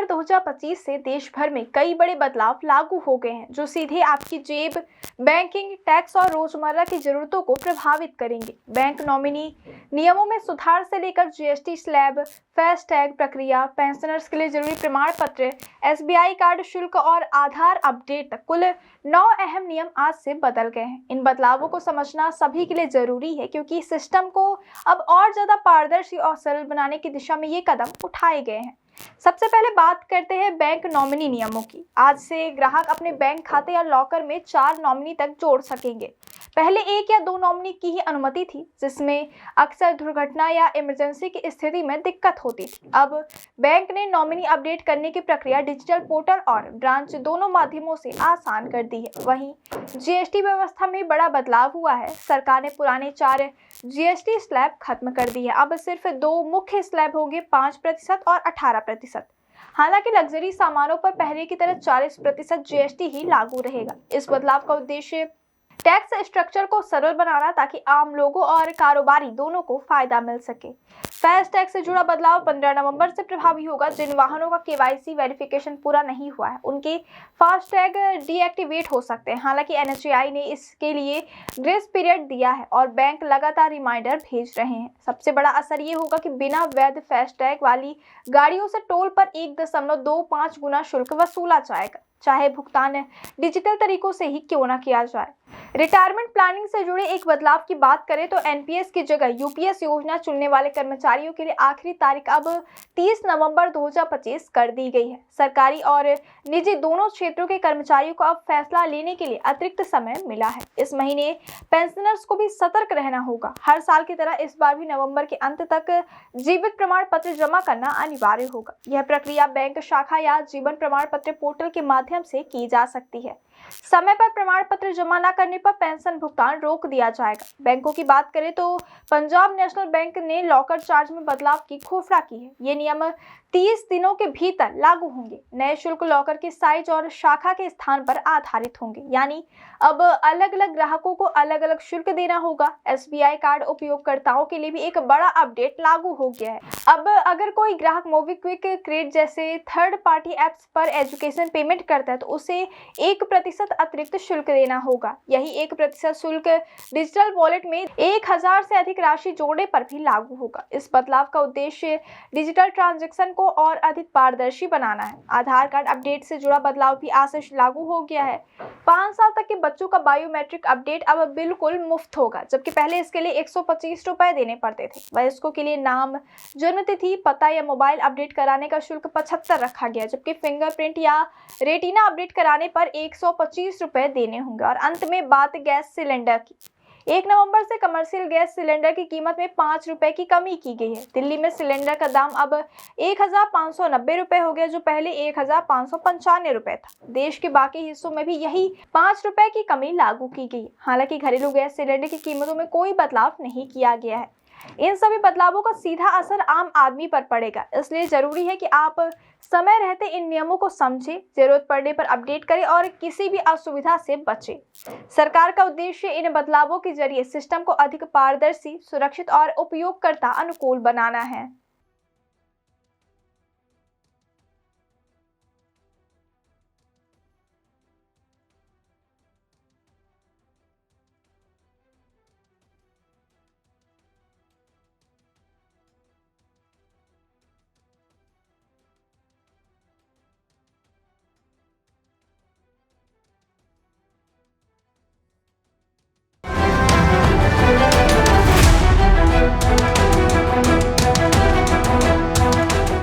2025 से देश भर में कई बड़े बदलाव लागू हो गए हैं जो सीधे आपकी जेब, बैंकिंग, टैक्स और रोजमर्रा की जरूरतों को प्रभावित करेंगे। बैंक नॉमिनी नियमों में सुधार से लेकर जीएसटी स्लैब, फास्टैग प्रक्रिया, पेंशनर्स के लिए जरूरी प्रमाण पत्र, एसबीआई कार्ड शुल्क और आधार अपडेट तक कुल 9 अहम नियम आज से बदल गए हैं। इन बदलावों को समझना सभी के लिए जरूरी है क्योंकि सिस्टम को अब और ज्यादा पारदर्शी और सरल बनाने की दिशा में ये कदम उठाए गए हैं। सबसे पहले बात करते हैं बैंक नॉमिनी नियमों की। आज से ग्राहक अपने बैंक खाते या लॉकर में 4 नॉमिनी तक जोड़ सकेंगे। पहले 1 या 2 नॉमिनी की ही अनुमति थी, जिसमें अक्सर दुर्घटना या इमरजेंसी की स्थिति में दिक्कत होती थी। अब बैंक ने नॉमिनी अपडेट करने की प्रक्रिया डिजिटल पोर्टल और ब्रांच दोनों माध्यमों से आसान कर दी है। वहीं जीएसटी व्यवस्था में बड़ा बदलाव हुआ है। सरकार ने पुराने 4 जीएसटी स्लैब खत्म कर दी है। अब सिर्फ 2 मुख्य स्लैब होंगे, 5% और 18%। हालांकि लग्जरी सामानों पर पहले की तरह 40% जीएसटी ही लागू रहेगा। इस बदलाव का उद्देश्य टैक्स स्ट्रक्चर को सरल बनाना ताकि आम लोगों और कारोबारी दोनों को फायदा मिल सके। फास्टैग से जुड़ा बदलाव 15 नवंबर से प्रभावी होगा। जिन वाहनों का केवाईसी वेरिफिकेशन पूरा नहीं हुआ है उनके फास्टैग डीएक्टिवेट हो सकते हैं। हालांकि एनएचएआई ने इसके लिए ग्रेस पीरियड दिया है और बैंक लगातार रिमाइंडर भेज रहे हैं। सबसे बड़ा असर ये होगा कि बिना वैध फास्टैग वाली गाड़ियों से टोल पर 1.25 गुना शुल्क वसूला जाएगा, चाहे भुगतान डिजिटल तरीकों से ही क्यों न किया जाए। रिटायरमेंट प्लानिंग से जुड़े एक बदलाव की बात करें तो एनपीएस की जगह यूपीएस योजना चुनने वाले कर्मचारियों के लिए आखिरी तारीख अब 30 नवंबर 2025 कर दी गई है। सरकारी और निजी दोनों क्षेत्रों के कर्मचारियों को अब फैसला लेने के लिए अतिरिक्त समय मिला है। इस महीने पेंशनर्स को भी सतर्क रहना होगा। हर साल की तरह इस बार भी नवंबर के अंत तक जीवित प्रमाण पत्र जमा करना अनिवार्य होगा। यह प्रक्रिया बैंक शाखा या जीवन प्रमाण पत्र पोर्टल के माध्यम से की जा सकती है। समय पर प्रमाण पत्र जमा न करने पर पेंशन भुगतान रोक दिया जाएगा। बैंकों की बात करें तो पंजाब नेशनल बैंक ने लॉकर चार्ज में बदलाव की घोषणा की है। ये नियम 30 दिनों के भीतर लागू होंगे। नए शुल्क लॉकर के साइज और शाखा के स्थान पर आधारित होंगे, यानी अब अलग अलग ग्राहकों को अलग अलग शुल्क देना होगा। एसबीआई कार्ड उपयोगकर्ताओं के लिए भी एक बड़ा अपडेट लागू हो गया है। अब अगर कोई ग्राहक मोबीक्विक, क्रेडिट जैसे थर्ड पार्टी एप्स पर एजुकेशन पेमेंट करता है तो उसे 1% अतिरिक्त शुल्क देना होगा। यही 1% शुल्क डिजिटल वॉलेट में 1000 से अधिक राशि जोड़ने पर भी लागू होगा। इस बदलाव का उद्देश्य डिजिटल ट्रांजैक्शन को और अधिक पारदर्शी बनाना है। आधार कार्ड अपडेट से जुड़ा बदलाव भी आज से लागू हो गया है। 5 साल तक के बच्चों का बायोमेट्रिक अपडेट अब बिल्कुल मुफ्त होगा, जबकि पहले इसके लिए 125 रुपए देने पड़ते थे। वयस्कों के लिए नाम, जन्मतिथि, पता या मोबाइल अपडेट कराने का शुल्क 75 रखा गया, जबकि फिंगरप्रिंट या रेटिना अपडेट कराने पर 125 रुपए देने होंगे। और अंत में बात गैस सिलेंडर की। 1 नवंबर से कमर्शियल गैस सिलेंडर की कीमत में 5 रुपए की कमी की गई है। दिल्ली में सिलेंडर का दाम अब 1590 रुपए हो गया, जो पहले 1595 रुपए था। देश के बाकी हिस्सों में भी यही 5 रुपए की कमी लागू की गई। हालांकि घरेलू गैस सिलेंडर की कीमतों में कोई बदलाव नहीं किया गया है। इन सभी बदलावों का सीधा असर आम आदमी पर पड़ेगा, इसलिए जरूरी है कि आप समय रहते इन नियमों को समझें, जरूरत पड़ने पर अपडेट करें और किसी भी असुविधा से बचें। सरकार का उद्देश्य इन बदलावों के जरिए सिस्टम को अधिक पारदर्शी, सुरक्षित और उपयोगकर्ता अनुकूल बनाना है।